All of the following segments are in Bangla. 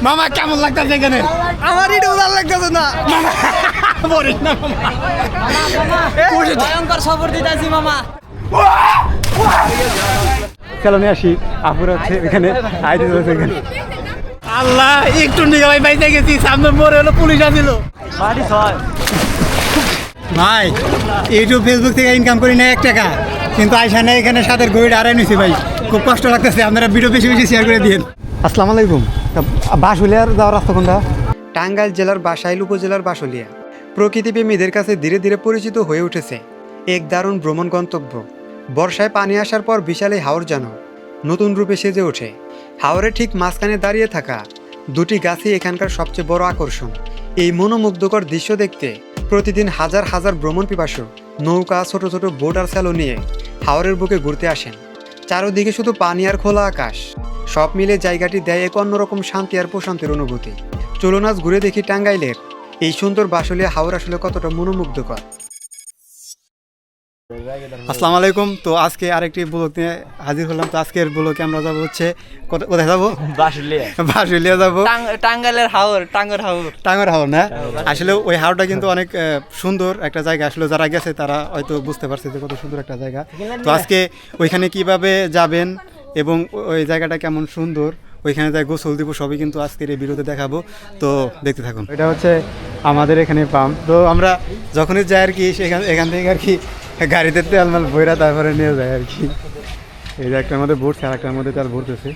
মামা কেমন লাগতেছে এখানে? আমার এটাও ভালো লাগতেছে না ভয়ঙ্কর সফর দিতেছি মামা। চলো নিয়ে আসি আপুরা হচ্ছে এখানে আইতে হচ্ছে এখানে। আল্লাহ একটু নিয়ে ভাই বাইতে গেছি, সামনে মোড়ে হলো পুলিশ আসছিল। ভাই ইউটিউব ফেসবুক থেকে ইনকাম করি না 1 টাকা, কিন্তু আইসা নেই এখানে সাদের গড়ি আড়াই নিছি ভাই, খুব কষ্ট লাগতেছে। আপনারা ভিডিও বেশি বেশি শেয়ার করে দিন। আসসালামু আলাইকুম। বাঁশুলিয়ার যাওয়ার রাস্তা কোনটা? টাঙ্গাইল জেলার বাসাইল উপজেলার বাঁশুলিয়া প্রকৃতিপ্রেমীদের কাছে ধীরে ধীরে পরিচিত হয়ে উঠেছে এক দারুণ ভ্রমণ গন্তব্য। বর্ষায় পানি আসার পর বিশাল এই হাওর যেন নতুন রূপে সেজে ওঠে। হাওরের ঠিক মাঝখানে দাঁড়িয়ে থাকা দুটি গাছই এখানকার সবচেয়ে বড় আকর্ষণ। এই মনোমুগ্ধকর দৃশ্য দেখতে প্রতিদিন হাজার হাজার ভ্রমণ পিপাসু নৌকা, ছোট ছোট বোট আর স্যালো নিয়ে হাওরের বুকে ঘুরতে আসেন। চারদিকে শুধু পানি আর খোলা আকাশ, সব মিলে জায়গাটি দেয় এক অন্যরকম শান্তি আর প্রশান্তির অনুভূতি। চলুন আজ ঘুরে দেখি টাঙ্গাইলের এই সুন্দর বাঁশুলিয়া হাওর আসলে কতটা মনোমুগ্ধকর। আসসালামু আলাইকুম। তো আজকে আরেকটি ব্লগ নিয়ে হাজির হলাম। তো আজকের ব্লগে আমরা যাবো হচ্ছে কোথায় যাবো? বাঁশুলিয়া যাবো। টাঙ্গাইলের হাওর, টাঙ্গার হাওর। টাঙ্গার হাওর না, আসলে ওই হাওরটা কিন্তু অনেক সুন্দর একটা জায়গা। আসলে যারা গেছে তারা হয়তো বুঝতে পারছে যে কত সুন্দর একটা জায়গা। তো আজকে ওইখানে কিভাবে যাবেন এবং ওই জায়গাটা কেমন সুন্দর, ওইখানে যাই গোসল দিব, সবই কিন্তু আজকের এই ভিডিওতে দেখাবো। তো দেখতে থাকুন। এটা হচ্ছে আমাদের এখানে পাম্প। তো আমরা যখনই যাই আর কি এখান থেকে আর কি গাড়িতে তেল মাল বইরা তারপরে নিয়ে যায় আর কি। এই যে একটার মধ্যে ভরছে আর একটার মধ্যে তেল ভরতেছে।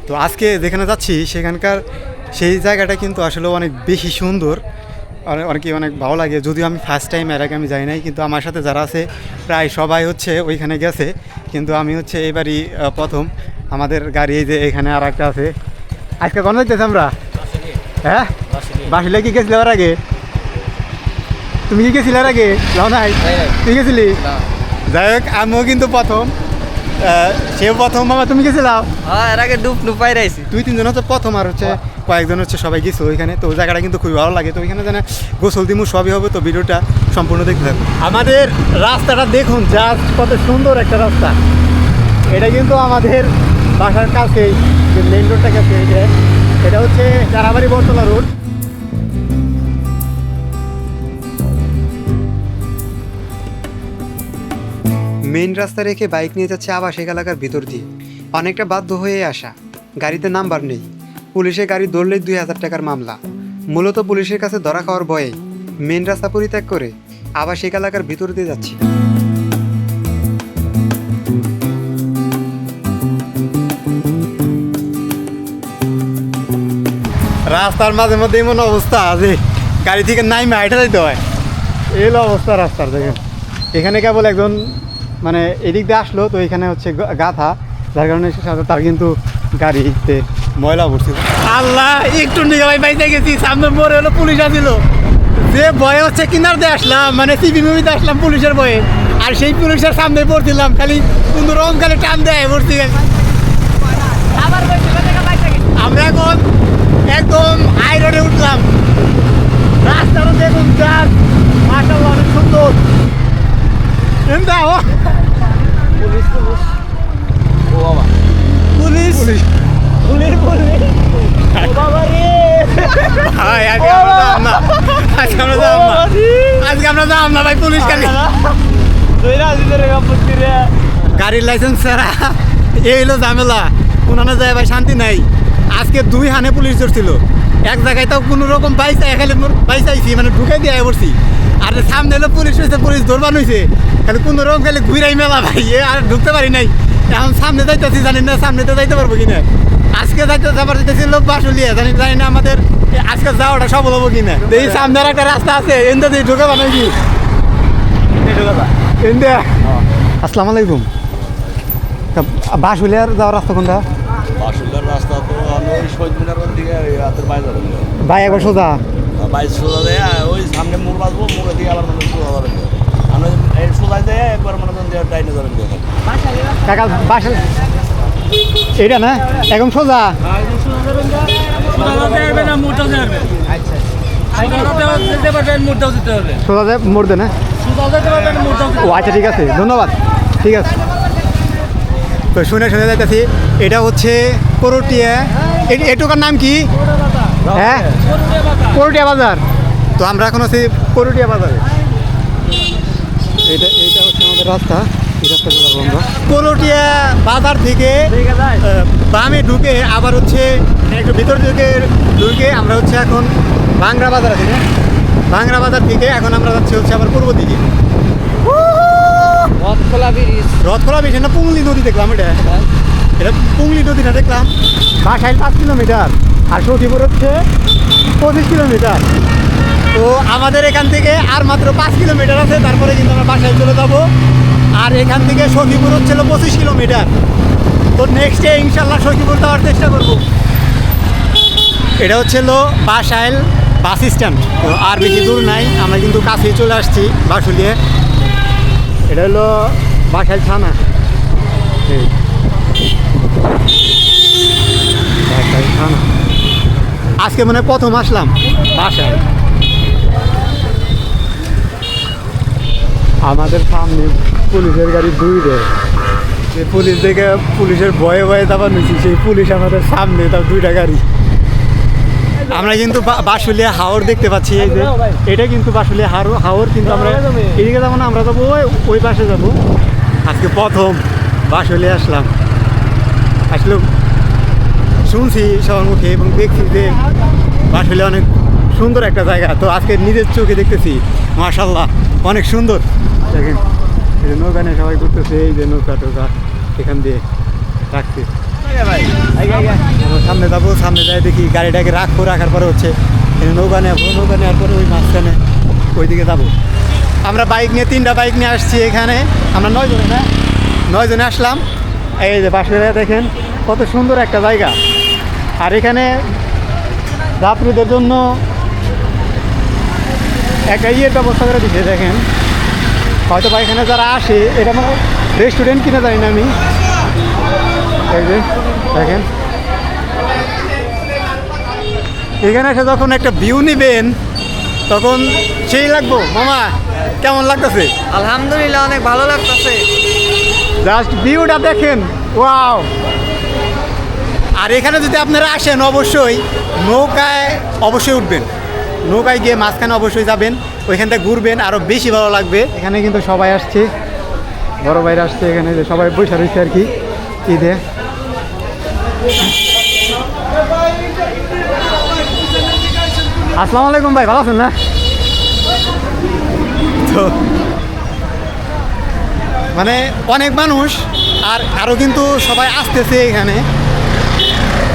তো আজকে যেখানে যাচ্ছি সেখানকার সেই জায়গাটা কিন্তু আসলে অনেক বেশি সুন্দর, অনেক ভালো লাগে। যদিও আমি ফার্স্ট টাইম এর আগে আমি যাই নাই, কিন্তু আমার সাথে যারা আছে প্রায় সবাই হচ্ছে ওইখানে গেছে, কিন্তু আমি হচ্ছে এবারই প্রথম। আমাদের গাড়ি এই যে এখানে আর একটা আছে। আজকে কোন যাইতেছে আমরা? হ্যাঁ, বাঁশুলিয়া কি গেছিলে ওর আগে? তুমি কি গেছিলে আর আগে? যাও নাই? তুই গেছিলি? যাই হোক, আমিও কিন্তু প্রথম, সেও প্রথম। মামা তুমি গেছিলাম? হ্যাঁ, এর আগে ডুব পাইরাইছি। 2-3 জন হচ্ছে প্রথম, আর হচ্ছে কয়েকজন হচ্ছে সবাই গেছে ওইখানে। তো ওই জায়গাটা কিন্তু খুবই ভালো লাগে। তো ওইখানে যেন গোসল দিমু সবই হবে। তো ভিডিওটা সম্পূর্ণ দেখতে থাকুন। আমাদের রাস্তাটা দেখুন, জাস্ট কত সুন্দর একটা রাস্তা। এটা কিন্তু আমাদের বাসার কাছেই, যে মেইন রোডটা কাছে, এটা হচ্ছে চারাবাড়ি বটতলা রোড। মেইন রাস্তা রেখে বাইক নিয়ে যাচ্ছে আবাসিক এলাকার ভিতর দিয়ে। অনেকটা বাধ্য হয়ে আসা, গাড়িতে নাম্বার নেই। পুলিশে গাড়ি ধরলেই 2000 টাকার মামলা। মূলত পুলিশের কাছে ধরা খাওয়ার ভয়ে মেইন রাস্তা পরিত্যাগ করে আবাসিক এলাকার ভিতর দিয়ে যাচ্ছি। রাস্তার মাঝে মধ্যে এমন অবস্থা যে গাড়ি থেকে নাইমে হাইটা যাইতে হয়। এই অবস্থা রাস্তার। দেখেন এখানে কেবল একজন মানে এদিক দিয়ে আসলো, তো এখানে হচ্ছে গাথা, যার কারণে তার কিন্তু গাড়িতে ময়লা ভরছিল। আল্লাহ একটু নিয়ে ভাই বাইতে গেছি, সামনে মোড়ে হলো পুলিশ আসছিল। যে ভয়ে হচ্ছে কিনার দিয়ে আসলাম, মানে সিপি মুভিতে আসলাম পুলিশের ভয়ে, আর সেই পুলিশের সামনে পড়ছিলাম, খালি কোন রকম খালি টান দেয় পড়ছি। আমরা এখন একদম হাই রোডে উঠলাম। রাস্তাটা দেখুন, মাশাআল্লাহ অনেক সুন্দর। গাড়ির লাইসেন্স ছাড়া এই হলো ঝামেলা, কোনানে যায় ভাই শান্তি নাই। আজকে 2 হানে পুলিশ ধরছিল এক জায়গায়, তাও কোনো রকম বাইসাইছি মানে ঢুকে দিয়ে পড়ছি। আর সামনে হলো পুলিশ হয়েছে, পুলিশ ধরবান হয়েছে, খালি কোনো রকম খালি ঘুরাই মেলা ভাই, আর ঢুকতে পারি নাই। এখন সামনে যাইতেছি, জানি না সামনেতে যাইতে পারবো কিনা। আজকে যাবার যেতেছি লোক বাঁশুলিয়া, জানি না আমাদের আজকে যাওয়াটা সফল হবো কিনা। এই সামনের একটা রাস্তা আছে, এনতে দিয়ে ঢুকাবা নাকি? আসসালামু আলাইকুম। বাঁশুলিয়ার যাওয়ার রাস্তা কোনটা? বাঁশুলিয়ার রাস্তা তো আমি ওই শহীদ মিনারের দিকে রাতের বাইরে যাবেন ভাই, একবার সোজা বাইরে সোজা দেয়, ওই সামনে মোড় বাঁচবো, মোড়ে দিয়ে আবার মানে সোজা যাবেন। আমি এই সোজা দেয় একবার মনে করেন ডাইনে যাবেন। কাকা বাসা এটা না, একদম সোজা। সোজা মোড় দেন। ও আচ্ছা, ঠিক আছে, ধন্যবাদ। ঠিক আছে, তো শুনে যাইতেছি। এটা হচ্ছে করটিয়া। এটুকার নাম কি? হ্যাঁ করুটিয়া বাজার। তো আমরা এখন আছি করুটিয়া বাজারে। এইটা হচ্ছে আমাদের রাস্তা, এই রাস্তা যাবো আমরা করুটিয়া বাজার থেকে বামে ঢুকে আবার হচ্ছে একটু ভিতর ঢুকে আমরা হচ্ছে এখন ভাংরা বাজার আছি না, ভাংরা বাজার থেকে এখন আমরা যাচ্ছি হচ্ছে আবার পূর্ব দিকে রথখোলা ব্রিজ না পুংলি নদী দেখলাম। এটা পুংলি নদীটা দেখলাম। বাসাইল 5 কিলোমিটার আর সখীপুর হচ্ছে 25 কিলোমিটার। তো আমাদের এখান থেকে আর মাত্র 5 কিলোমিটার আছে, তারপরে কিন্তু আমরা বাসায় চলে যাব। আর এখান থেকে সখীপুর হচ্ছিল 25 কিলোমিটার। তো নেক্সট ডে ইনশাল্লাহ সখীপুর যাওয়ার চেষ্টা করব। এটা হচ্ছিল বাসাইল বাস স্ট্যান্ড। তো আর বেশি দূর নাই, আমরা কিন্তু কাছেই চলে আসছি বাসুলিয়ে। এটা হলো বাসাইল থানা। এই বাসাইল থানা আজকে মানে প্রথম আসলাম বাসায়। আমাদের সামনে পুলিশের গাড়ি দুইটা, যে পুলিশ দেখে পুলিশের ভয়ে ভয়ে যাবার নিচ্ছি, সেই পুলিশ আমাদের সামনে, তার দুইটা গাড়ি। আমরা কিন্তু বাসুলিয়া হাওর দেখতে পাচ্ছি। এই যে এটা কিন্তু বাসুলিয়া হাওর, কিন্তু আমরা এদিকে যাবো না, আমরা যাবো ওই পাশে যাবো। আজকে প্রথম বাসুলিয়া আসলাম। আসলে শুনছি সবার মুখে এবং দেখছি যে বাসুলিয়া অনেক সুন্দর একটা জায়গা। তো আজকে নিজের চোখে দেখতেছি মাশাআল্লাহ অনেক সুন্দর। দেখেন এই যে নৌকা নিয়ে সবাই ঘুরতেছে, এই যে নৌকা টোকা এখান দিয়ে রাখছে। সামনে যাবো, সামনে যাই দেখি গাড়িটাকে রাখার পরে হচ্ছে নৌকা নেবো, নৌকা নেওয়ার পরে ওই মাঝখানে ওইদিকে যাবো। আমরা বাইক নিয়ে 3টা বাইক নিয়ে আসছি এখানে। আমরা 9 জনে না 9 জনে আসলাম। এই যে বাসুলিয়া দেখেন কত সুন্দর একটা জায়গা। আর এখানে যাত্রীদের জন্য একটা ইয়ের ব্যবস্থা করে দিচ্ছে। দেখেন হয়তো বা এখানে যারা আসে, এটা মানে রেস্টুরেন্ট কিনে জানি না আমি। এই যে দেখেন এখানে এসে যখন একটা ভিউ নিবেন তখন সেই লাগবো। মামা কেমন লাগতেছে? আলহামদুলিল্লাহ অনেক ভালো লাগতেছে। জাস্ট ভিউটা দেখেন, ওয়াও। আর এখানে যদি আপনারা আসেন অবশ্যই নৌকায় অবশ্যই উঠবেন, নৌকায় গিয়ে মাঝখানে অবশ্যই যাবেন, ওইখানটা ঘুরবেন, আরও বেশি ভালো লাগবে। এখানে কিন্তু সবাই আসছে, বড় ভাইরা আসছে এখানে, যে সবাই বসে রয়েছে আর কি ঈদে। আসসালামু আলাইকুম ভাই, ভালো আছেন না? তো মানে অনেক মানুষ আর আরও কিন্তু সবাই আসতেছে এখানে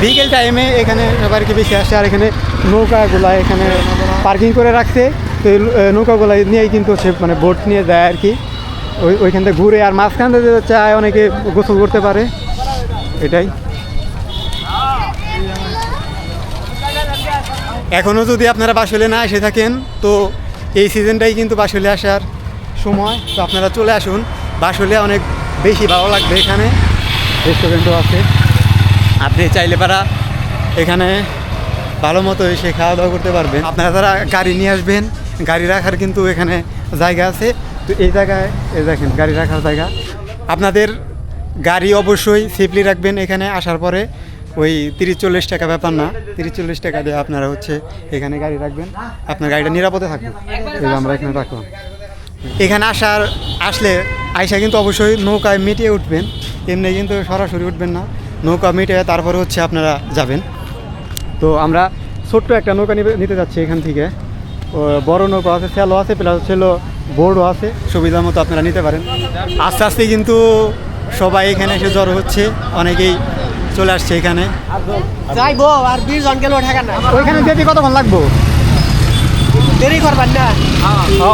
বিকেল টাইমে। এখানে সবাই কি বেশি আসে। আর এখানে নৌকাগুলা এখানে পার্কিং করে রাখছে। তো এই নৌকাগুলা নিয়েই কিন্তু হচ্ছে মানে বোট নিয়ে যায় আর কি, ওইখান থেকে ঘুরে। আর মাঝখান থেকে চায় অনেকে গোসল করতে পারে, এটাই। এখনও যদি আপনারা বাসুলিয়া না এসে থাকেন তো এই সিজনটাই কিন্তু বাসুলিয়া আসার সময়। তো আপনারা চলে আসুন, বাসুলিয়া অনেক বেশি ভালো লাগবে। এখানে রেস্টুরেন্টও আছে, আপনি চাইলে পারা এখানে ভালো মতো এসে খাওয়া দাওয়া করতে পারবেন। আপনারা যারা গাড়ি নিয়ে আসবেন, গাড়ি রাখার কিন্তু এখানে জায়গা আছে। তো এই জায়গায় এই দেখেন গাড়ি রাখার জায়গা। আপনাদের গাড়ি অবশ্যই সেফলি রাখবেন। এখানে আসার পরে ওই 30-40 টাকা ব্যাপার না, 30-40 টাকা দিয়ে আপনারা হচ্ছে এখানে গাড়ি রাখবেন, আপনার গাড়িটা নিরাপদে থাকবে। এই যে আমরা এখানে রাখলাম। এখানে আসলে আইসা কিন্তু অবশ্যই নৌকায় মিটিয়ে উঠবেন, এমনি কিন্তু সরাসরি উঠবেন না, নৌকা মিটিয়ে তারপরে হচ্ছে আপনারা যাবেন। তো আমরা ছোট্ট একটা নৌকা নিতে যাচ্ছি এখান থেকে। বড় নৌকা আছে, স্যালো আছে, প্লাস হচ্ছে বোর্ডও আছে, সুবিধা মতো আপনারা নিতে পারেন। আস্তে আস্তে কিন্তু সবাই এখানে এসে জড়ো হচ্ছে, অনেকেই চলে আসছে এখানে। যাইবো আর 20 জন গেল ঢাকা না। ওইখানে যেতে কতক্ষণ লাগবো? দেরি করবেন না।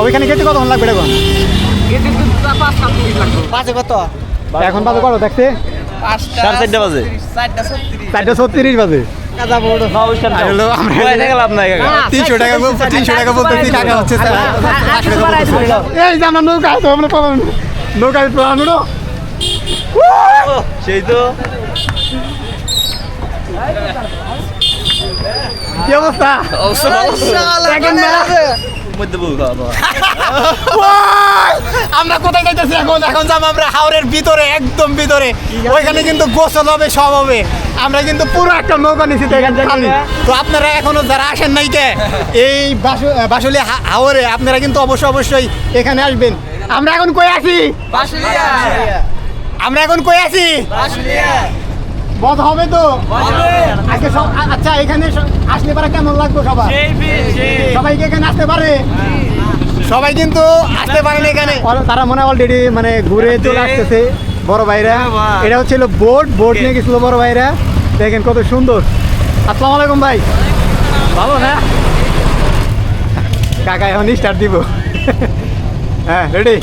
ওইখানে যেতে কতক্ষণ লাগবে এখন? বাজে কত? এখন বাজে কত দেখতে? 4:30 বাজে। 4:36 বাজে। 300 টাকা বলতেছি, টাকা হচ্ছে এই যে আমরা নৌকা আছে, আমরা নৌকায় সেই তো কি অবস্থা? মধ্যে বউ খাওয়া আমরা কোথায় যাইতেছি এখন? এখন যাবো আমরা হাওরের ভিতরে, একদম ভিতরে। ওইখানে কিন্তু গোসল হবে, সব হবে। আমরা কিন্তু পুরো একটা নৌকা নিছি তো এখান থেকে। তো আপনারা এখনো যারা আসেন নাই কে এই বাসুলিয়া হাওরে, আপনারা কিন্তু অবশ্যই এখানে আসবেন। আমরা এখন কই আছি? আমরা এখন কই আছি? বধ হবে তো আজকে সব। আচ্ছা, এখানে আসলে পারে কেমন লাগবে সবার? সবাই কি এখানে আসতে পারে? সবাই কিন্তু আসতে পারে না এখানে। তারা মনে অলরেডি মানে ঘুরে চলে আসতেছে বড় ভাইরা। এটা হচ্ছিল বোট নিয়ে গেছিল বড় ভাইরা। দেখেন কত সুন্দর। আসসালামু আলাইকুম ভাই, ভালো না? কাকা এখন স্টার্ট দিব। হ্যাঁ, রেডি।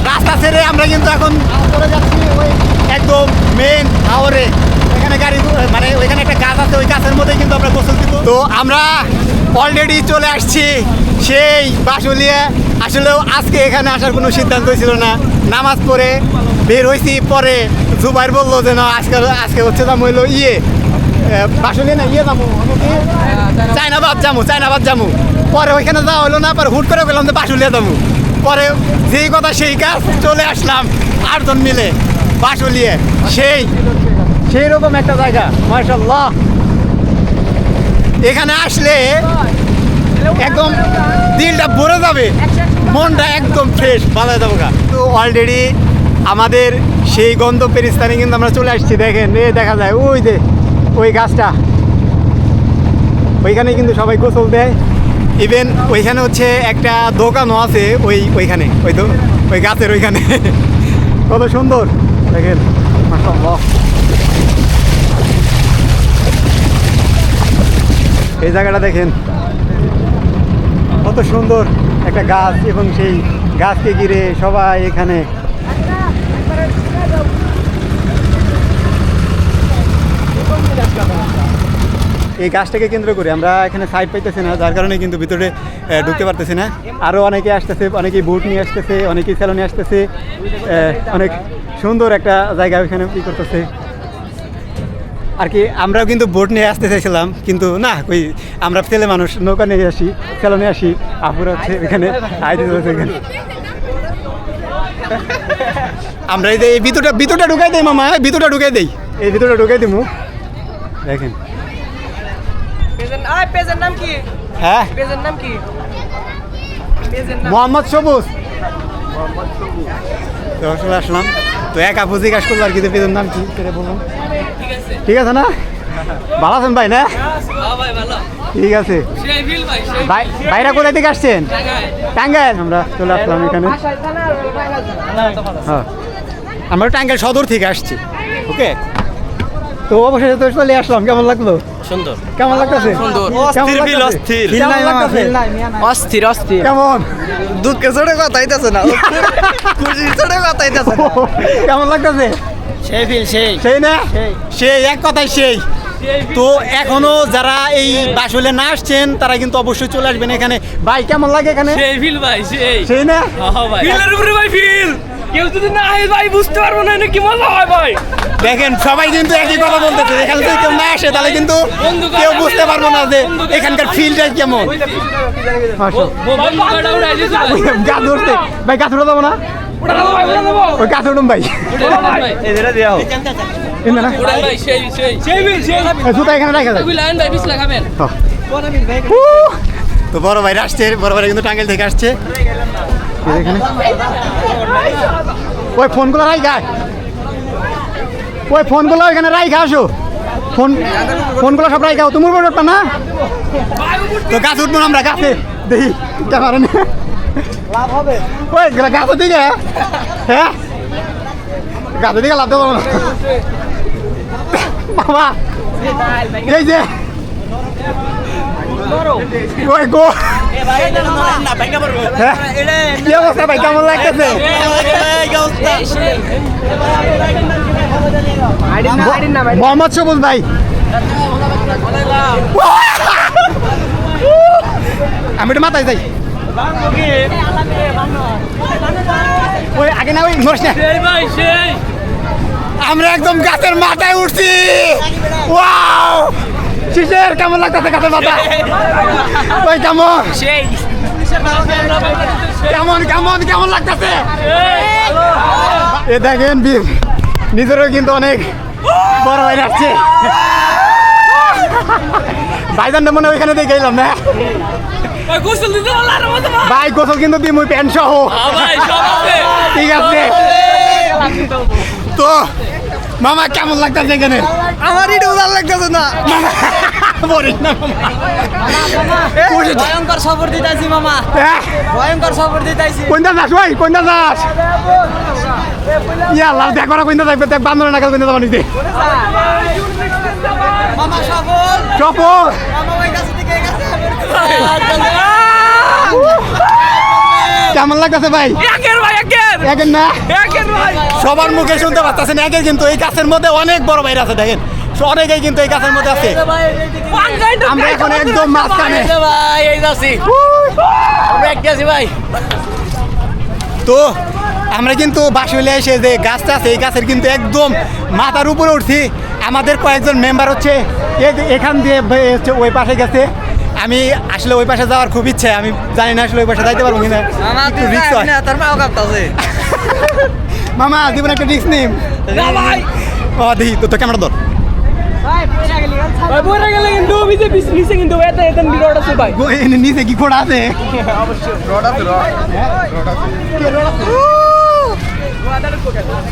রাস্তা ছেড়ে আমরা কিন্তু এখন চলে যাচ্ছি ওই একদম মেন হাওরে। এখানে গাড়ি মানে ওইখানে একটা গাছ আছে, ওই গাছের মধ্যে কিন্তু আমরা গোসল দিব। তো আমরা অলরেডি চলে আসছি সেই বাসুলিয়া। আসলেও আজকে এখানে আসার কোনো সিদ্ধান্ত ছিল না। নামাজ পড়ে বের হয়েছি, পরে জুবাইর বললো যে না আজকে হচ্ছে যাবো হইলো বাসুলিয়া না যাবো চায়নাবাদ যাবো। পরে ওইখানে যাওয়া হলো না, পরে হুট করে বললাম যে বাসুলিয়া যাবো। পরে যেই কথা সেই কাজ, চলে আসলাম 8 জন মিলে বাসুলিয়া। সেই রকম একটা জায়গা, মাশাআল্লাহ। এখানে আসলে একদম দিলটা ভরে যাবে, মনটা একদম ফ্রেশ, ভালো হয়ে যাবো। তো অলরেডি আমাদের সেই গন্তব্যের স্থানে কিন্তু আমরা চলে আসছি। দেখেন, দেখা যায় ওই যে ওই গাছটা, ওইখানে কিন্তু সবাই গোসল দেয়। ইভেন ওইখানে হচ্ছে একটা দোকানও আছে ওইখানে, ওই গাছের ওইখানে। কত সুন্দর দেখেন, মাশাআল্লাহ। এই জায়গাটা দেখেন কত সুন্দর একটা গাছ, এবং সেই গাছকে ঘিরে সবাই এখানে। এই গাছটাকে কেন্দ্র করে আমরা এখানে সাইড পাইতেছি না, যার কারণে কিন্তু ভিতরে ঢুকতে পারতেছি না। আরও অনেকে আসতেছে, অনেকেই বুট নিয়ে আসতেছে, অনেকেই স্যালনে আসতেছে। অনেক সুন্দর একটা জায়গা ওইখানে ই করতেছে আর কি। আমরাও কিন্তু বোট নিয়ে আসতে চাইছিলাম, কিন্তু না, ওই আমরা ছেলে মানুষ, নৌকা নিয়ে আসি, স্যালনে আসি। আপুরা হচ্ছে এখানে এখানে আমরা এই যে এই ভিতরটা ঢুকাই দেই মামা, ভিতরটা ঢুকাই দেই, এই ভিতরটা ঢুকাই দিমু। দেখেন পেজের নাম কি? হ্যাঁ, পেজের নাম কি? মোহাম্মদ সবুজ। তো আসলে আসলাম, তো এক আপু জিজ্ঞাসা করলো আর কি, পেজের নাম কি বলুন। ঠিক আছে না? ভালো আছেন ভাই? না, ঠিক আছে। ভাইরা কোথায় থেকে আসছেন? টাঙ্গাইল। আমরা চলে আসলাম এখানে। হ্যাঁ, আমরা টাঙ্গাইল সদর থেকে আসছি। ওকে, তো অবশেষে তো চলে আসলাম। কেমন লাগলো? সুন্দর। কেমন লাগতেছে? অস্থির কেমন? দুঃখে চড়ে কথা হইতেছে না, খুশি চড়ে কথা হইতেছে না। কেমন লাগতেছে? সেই না, সেই এক কথাই সেই। তো এখনো যারা এই বাসুলিয়া না আসছেন, তারা কিন্তু অবশ্যই চলে আসবেন এখানে। ভাই কেমন লাগে এখানে? সেই না, কেউ যদি না হয় ভাই বুঝতে পারবো না কি মজা হয় ভাই। দেখেন সবাই কিন্তু একই কথা বলতেছে। এখানে যদি কেউ না আসে তাহলে কিন্তু কেউ বুঝতে পারবো না যে এখানকার ফিলটা কেমন। গাছ ধরতে ভাই, গাছ উঠে যাবো না, ওই গাছ উঠুন ভাই। জুতা এখানে রাখা যায়। তো বড় ভাই আসছে, বড় ভাই কিন্তু টাঙ্গাইল থেকে আসছে। এখানে ওই ফোনগুলো রাইখা, ওই ফোনগুলো এখানে রাইখা আসো। ফোনগুলো সব রাইখাও, তুমি উঠবা না? তো গাছ উঠবো না আমরা, গাছে দেখি ক্যামেরা নিয়ে লাভ হবে। ওই গাছের দিকে, হ্যাঁ গাছের দিকে লাভ দেবো না বাবা। এই যে ওই গো, কি অবস্থা ভাই, কেমন লাগতেছে? মোহাম্মদ সবুজ ভাই। আমি একটু মাথায় যাই, ওই আগে না, ওই নড়স না। আমরা একদম গাছের মাথায় উঠছি। ওয়াও, শিশের কেমন লাগতেছে গাছের পাতা ওই কেমন সেই কেমন কেমন কেমন লাগতেছে এ দেখেন নিজেরও কিন্তু অনেক বড় হয়ে যাচ্ছে ভাইজান মনে হয় ওইখানে দেখে এলাম না ভাই গোসল দিতে পারলাম না মতো ভাই গোসল কিন্তু দিই মুই প্যান্ট সহ ভাই সব আছে ঠিক আছে তো মামা কেমন লাগতেছে এখানে আমার এটাও ভালো লাগতেছে না বলিস না ভয়ঙ্কর সফর দিতেছি মামা হ্যাঁ ভয়ঙ্কর সফর দিতেছি কোনটা যাস ভাই কোনটা যাস ইয়া আল্লাহ দেখ করা কোনটা থাকবে দেখ বান্দর নাকাল কোনটা যাবা নিতে মামা সফল চপল মামা ওই কাছে থেকে এই কাছে কেমন লাগতেছে ভাই একের ভাই একের দেখেন না একের ভাই সবার মুখে শুনতে পাচ্ছেন একের কিন্তু এই গাছের মধ্যে অনেক বড় বাইরে আছে দেখেন অনেকেই কিন্তু এই গাছের মধ্যে আছে আমরা এখন একদম মাঝখানে ভাই এই যাচ্ছি আমরা একটা আছি ভাই তো আমরা কিন্তু বাসুলিয়া এসে যে গাছটা আছে এই গাছের কিন্তু একদম মাথার উপরে উঠছি আমাদের কয়েকজন মেম্বার হচ্ছে এখান দিয়ে হচ্ছে ওই পাশে গেছে আমি আসলে ওই পাশে যাওয়ার খুব ইচ্ছে আমি জানি না আসলে ওই পাশে যাইতে পারবো কিনা মামা একটু তুই রিস্ক হয় না তোর মাও কাঁপতাছে মামা জীবন একটা রিস্ক নিম না ভাই ও দেখি তো ক্যামেরা ধর ভাই বইরা গেলে কিন্তু বিজে নিচে কিন্তু এটা এটা বিরোড আছে ভাই এনে নিচে কি ঘোড়া আছে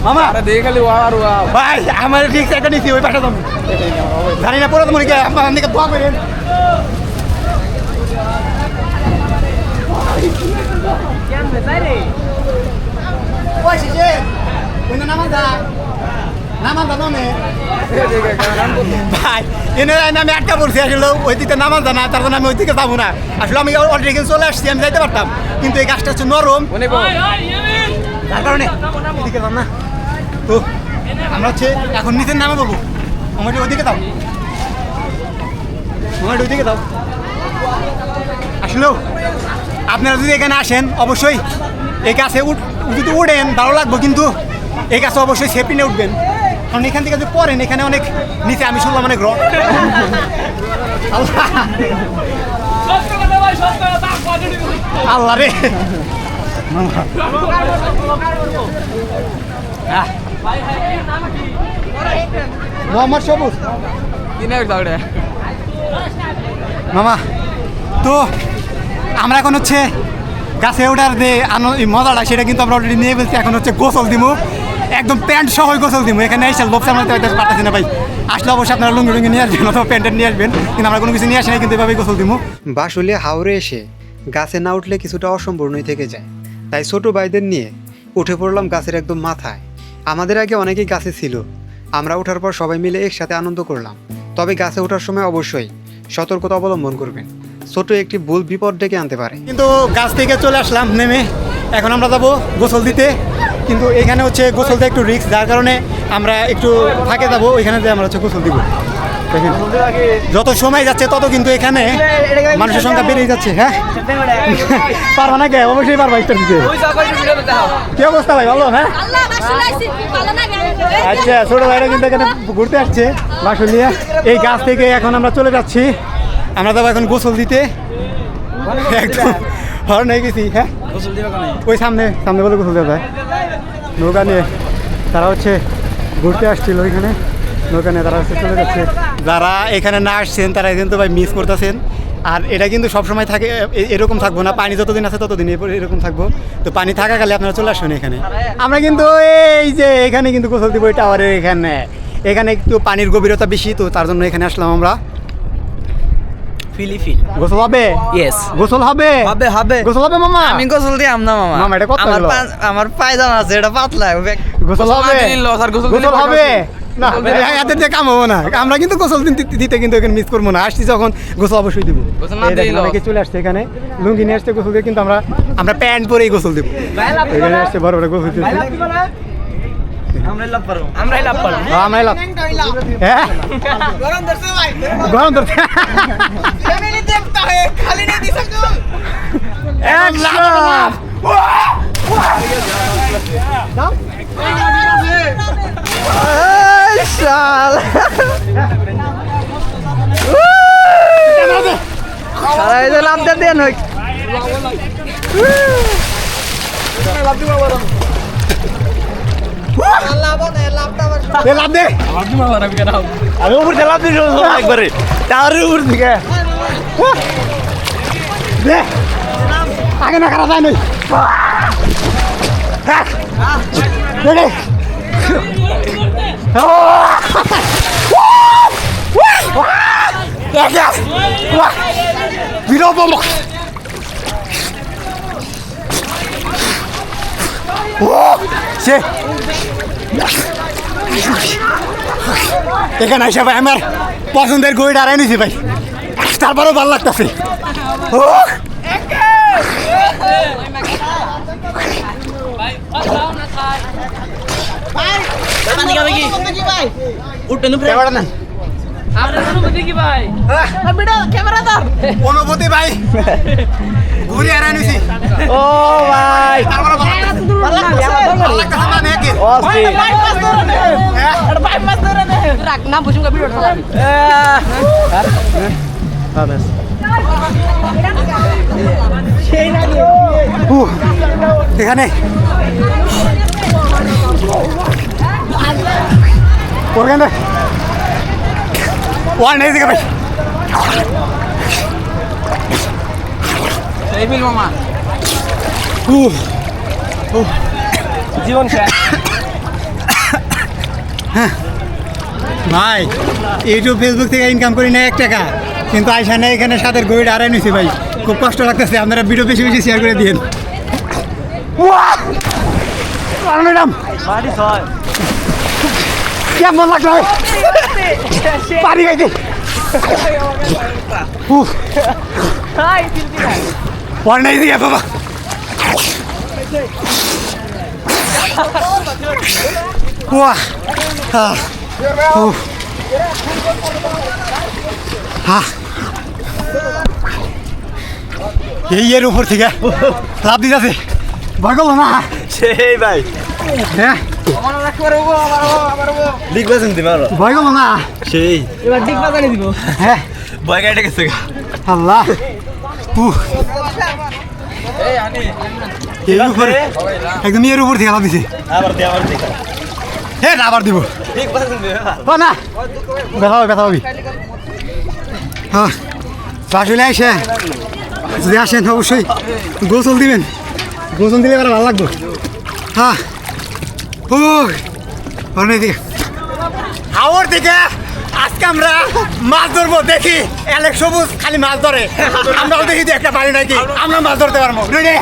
মামা দেখে খালি ওয়ার ওয়া ভাই আমার রিস্ক একটা নিছি ওই পাশে যাবো জানি না পরে তোমার আমার দিকে দোয়া করেন ভাই এনে আমি আটকা পড়ছি আসলে ওই দিকে নামাজ জানা তার জন্য আমি ওই দিকে যাবো না আসলে আমি অলরেডি চলে আসছি আমি যাইতে পারতাম কিন্তু এই গাছটা হচ্ছে নরম তার কারণে এদিকে যাম না তো আমরা হচ্ছে এখন নিচের নামে পাবো আমার ওইদিকে দাও আমার ওইদিকে দাও আসলেও আপনারা যদি এখানে আসেন অবশ্যই এই গাছে যদি উঠেন ভালো লাগবে কিন্তু এই গাছে অবশ্যই সেফটি নিয়ে উঠবেন কারণ এখান থেকে যদি পড়েন এখানে অনেক নিচে আমি শুনলাম অনেক রড আল্লাহ রে মোহাম্মদ সবুজ মামা তো আমরা এখন হচ্ছে গাছে ওঠার যে মজাটা সেটা কিন্তু আমরা অলরেডি নিয়ে ফেলছি এখন হচ্ছে গোসল দিমু একদম প্যান্ট সহ গোসল দিমু এখানে এসে লোক সামলাতে পারতেছি না ভাই আসলে অবশ্যই আপনারা লুঙ্গি লুঙ্গি নিয়ে আসবেন অথবা প্যান্টের নিয়ে আসবেন কিন্তু আমরা কোনো কিছু নিয়ে আসি না কিন্তু এভাবেই গোসল দিমু বাসুলিয়া হাওরে এসে গাছে না উঠলে কিছুটা অসম্পূর্ণই থেকে যায় তাই ছোট ভাইদের নিয়ে উঠে পড়লাম গাছের একদম মাথায় আমাদের আগে অনেকেই গাছে ছিল আমরা ওঠার পর সবাই মিলে একসাথে আনন্দ করলাম তবে গাছে ওঠার সময় অবশ্যই সতর্কতা অবলম্বন করবেন ছোট একটি ভুল বিপদ ডেকে আনতে পারে কিন্তু গাছ থেকে চলে আসলাম নেমে এখন আমরা যাবো গোসল দিতে কিন্তু এখানে হচ্ছে গোসলটা একটু রিস্ক যার কারণে আমরা একটু ফাঁকে যাবো ওইখানে যে আমরা হচ্ছে গোসল দিব দেখেন যত সময় যাচ্ছে তত কিন্তু এখানে মানুষের সংখ্যা বেড়েই যাচ্ছে হ্যাঁ পারবা না কে অবশ্যই পারবা একটা দিতে কি অবস্থা ভাই ভালো হ্যাঁ আচ্ছা ছোট ভাইরা কিন্তু এখানে ঘুরতে আসছে বাসুলিয়া এই গাছ থেকে এখন আমরা চলে যাচ্ছি আমরা যাবো এখন গোসল দিতে একদম হর্ন হয়ে গেছি হ্যাঁ ওই সামনে সামনে বলে গোসল দেওয়া যায় নৌকা নিয়ে তারা হচ্ছে ঘুরতে আসছিল ওইখানে নৌকা নিয়ে তারা হচ্ছে চলে যাচ্ছে যারা এখানে না আসছেন তারা কিন্তু ভাই মিস করতেছেন আর এটা কিন্তু সবসময় থাকে এরকম থাকবো না পানি যতদিন আছে ততদিন এরকম থাকবো তো পানি থাকাকালে আপনারা চলে আসবেন এখানে আমরা কিন্তু এই যে এখানে কিন্তু গোসল দিব টাওয়ারের এখানে একটু পানির গভীরতা বেশি তো তার জন্য এখানে আসলাম আমরা ফিলিফিল গোসল হবে ইয়েস গোসল হবে হবে হবে গোসল হবে মামা আমি গোসল দিলাম না মামা মামা, এটা কত আমার হলো? আমার পায়জামা আছে এটা পাতলা গোসল হবে গোসল হবে না এদের দিয়ে কাম হবো না আমরা কিন্তু গোসল দিতে কিন্তু এখানে মিস করবো না আসছি যখন গোসল অবশ্যই দিব অনেকে চলে আসছে এখানে লুঙ্গি নিয়ে আসছে গোসল দিয়ে কিন্তু আমরা প্যান্ট পরেই গোসল দিব এখানে আসছে বড় বড় গোসল দিচ্ছি আমরাই লাভ পারবো আমরাই লাভ পারবো আমরাই লাভ হ্যাঁ গরম ধরছে ভাই গরম ধরছে ফ্যামিলি দেখতে হয় খালি নেই দিছ শাল নই লাভ দে আমি উপর থেকে লাভ দিয়েছি একবারে টাওয়ারের উপর থেকে দে আগে না খারাপ যায় নই বিরোধ সে এখানে এসে ভাই আমার পছন্দের গড়ি দাঁড়াই নিছি ভাই তারপরেও ভালো লাগতেছে অনুভূতি ভাই ঘুরে হারাই নিছি ও ভাই তারপরে ভালো লাগতেছে মানে কি এখানে ওখানে ওয়ান নেই দিকে ভাই জীবন শেষ ভাই ইউটিউব ফেসবুক থেকে ইনকাম করি না 1 টাকা কিন্তু আইসা না এখানে সাথে গড়িটা হারাই নিছি ভাই খুব কষ্ট লাগতেছে আপনারা ভিডিও বেশি বেশি শেয়ার করে দিন ম্যাডাম কেমন লাগলো পারি গাইতে পর নাই দিয়া বাবা ওয়া এই এর উপর থেকে লাভ দিতেছে ভয় করলো না সেই ভাই হ্যাঁ লিখ বাজেন দিবা ভয় করলো না সেই এবার ঠিক বাজানি দিব হ্যাঁ ভয় কাটে গেছে আল্লাহ এর উপরে একদম এর উপর থেকে লাভ দিছে আবার দে আবার দেখ হ্যাঁ আবার দিব লিখ বাজেন দিবা ও না ব্যথা হবি হ্যাঁ বাসুলে আসে যদি আসেন অবশ্যই গোসল দিবেন গোসল দিলে এবার ভালো লাগবে হ্যাঁ ও অনেক দিকে হাওর দিকে আজকে আমরা মাছ ধরবো দেখি অ্যালেক্স সবুজ খালি মাছ ধরে আমরাও দেখি যে একটা পারি নাকি আমরা মাছ ধরতে পারবো রেডি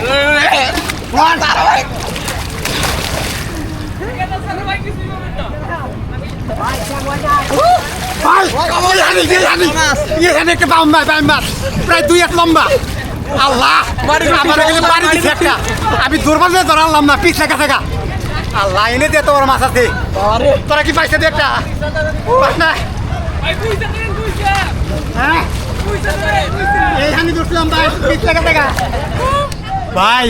এখানে একটা মাছ প্রায় 2 হাত লম্বা আল্লাহ আমার এখানে পানি দিচ্ছে একটা আমি দুর্বল ধরালাম না পিছলে কাছে আল্লাহ এনে দিয়ে তোমার মাছ আছে তোরা কি পাইছে একটা পাস না হ্যাঁ এইখানে ধরছিলাম ভাই পিছলে কাছে ভাই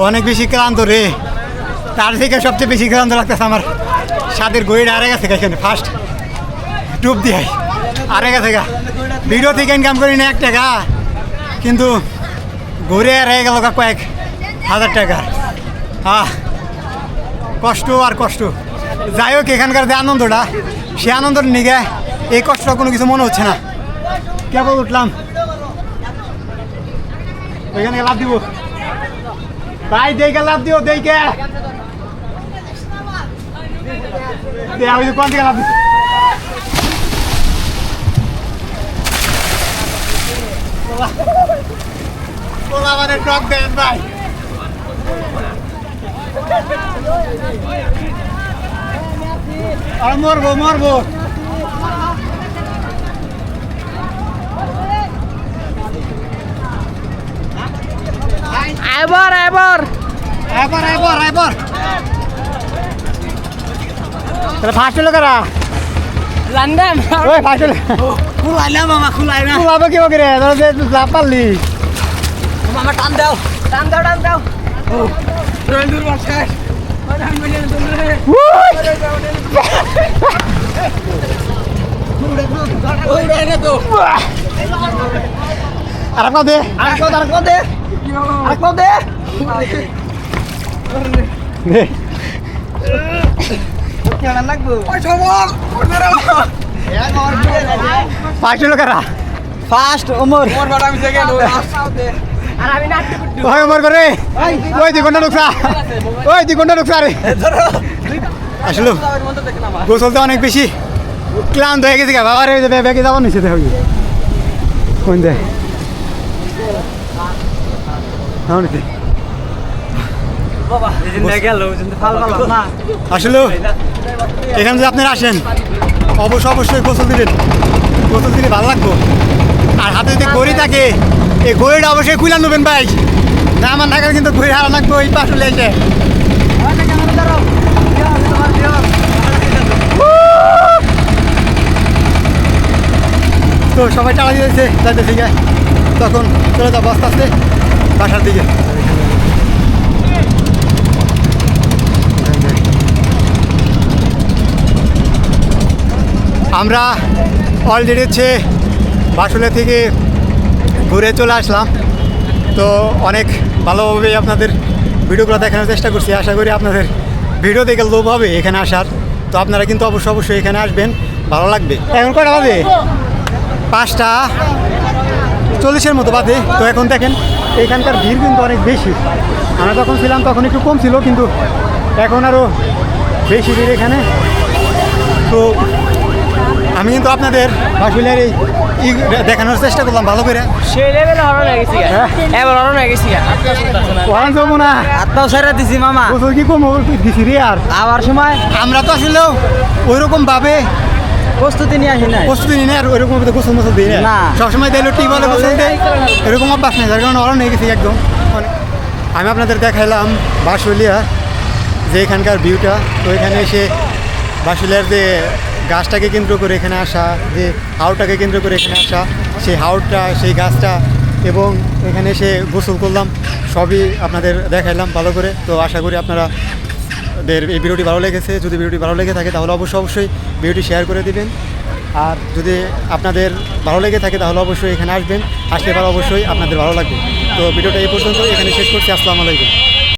অনেক বেশি ক্লান্ত রে তার থেকে সবচেয়ে বেশি ক্লান্ত লাগতেছে আমার স্বাদের গড়িটা আরে গেছে এখানে ফার্স্ট ডুব দিয়ে আরে গেছে ভিডিও থেকে ইনকাম করি না 1 টাকা কিন্তু ঘুরে রয়ে গেল কয়েক হাজার টাকা কষ্ট আর কষ্ট যাই হোক এখানকার যে আনন্দটা সে আনন্দটা নিগে এই কষ্টটা কোনো কিছু মনে হচ্ছে না কেবল উঠলাম ওইখানে লাভ দিব ভাই দেখে লাভ দিও দেখে কোন থেকে লাভ দিচ্ছি মানে টক দেন ভাই আর মরবো আইবার তাহলে ফার্স্ট হলো কারা লন্ডন ওই ফার্স্ট হলো খুলাইলা মামা খুলাইলা বাবা কি বকে রে তোরা যে যা পারলি মামা টান দাও রঞ্জুর বাসায় আর আপনার দে দে। পাঁচশো লোকেরা ফার্স্ট ওমর ওই ওমর করে ওই 2 ঘন্টা ঢুকছা ওই 2 ঘন্টা ঢুকছা রে আসলে গোসল তো অনেক বেশি ক্লান্ত হয়ে গেছে বাবা রে ব্যাগে যাবো নিচে দেখো কোন যায় নিচে আসলে এখানে যদি আপনারা আসেন অবশ্যই গোসল দিলে ভালো লাগবো আর হাতে যদি গড়ি থাকে এই গড়িটা অবশ্যই খুলে নেবেন ভাই না আমার ঢাকার কিন্তু ঘুরে হারা লাগবে ওই পাশে এসে তো সবাই টাকা দিয়েছে যাইতেছি গা তখন চলে যাবো আস্তে আস্তে বাসার দিকে আমরা অলরেডি হচ্ছে বাসুলিয়া থেকে ঘুরে চলে আসলাম তো অনেক ভালোভাবে আপনাদের ভিডিওগুলো দেখানোর চেষ্টা করছি আশা করি আপনাদের ভিডিও দেখে লোভ হবে এখানে আসার তো আপনারা কিন্তু অবশ্যই এখানে আসবেন ভালো লাগবে এখন কয়টা বাজে 5:40 মতো বাজে তো এখন দেখেন এখানকার ভিড় কিন্তু অনেক বেশি আমরা যখন ছিলাম তখন একটু কম ছিল কিন্তু এখন আরও বেশি ভিড় এখানে তো আমি কিন্তু আপনাদের বাসুলিয়ার এই দেখানোর চেষ্টা করলাম ভালো করে সেই লেভেলে হরণ হয়ে গেছি এবার হরণ হয়ে গেছি ওখানে যাবো না হাতটাও ছেড়ে দিছি মামা গোসল কি কম দিছি রে আর আবার সময় আমরা তো আসলে ওইরকম ভাবে প্রস্তুতি নিয়ে আসি না প্রস্তুতি নিই না আর ওইরকম ভাবে গোসল মোসল দিই না না। সবসময় দিলে টিউবওয়েলে গোসল দেয় এরকম অভ্যাস নেই যার কারণে অরণ হয়ে গেছি একদম আমি আপনাদের দেখাইলাম বাসুলিয়া যে এখানকার ভিউটা তো এখানে এসে বাসুলিয়ার যে গাছটাকে কেন্দ্র করে এখানে আসা যে হাওরটাকে কেন্দ্র করে এখানে আসা সেই হাওরটা সেই গাছটা এবং এখানে এসে গোসল করলাম সবই আপনাদের দেখাইলাম ভালো করে তো আশা করি আপনারা এই ভিডিওটি ভালো লেগেছে যদি ভিডিওটি ভালো লেগে থাকে তাহলে অবশ্যই ভিডিওটি শেয়ার করে দিবেন আর যদি আপনাদের ভালো লেগে থাকে তাহলে অবশ্যই এখানে আসবেন আসলে পর অবশ্যই আপনাদের ভালো লাগবে তো ভিডিওটা এই পর্যন্ত এখানে শেষ করছি আসসালামু আলাইকুম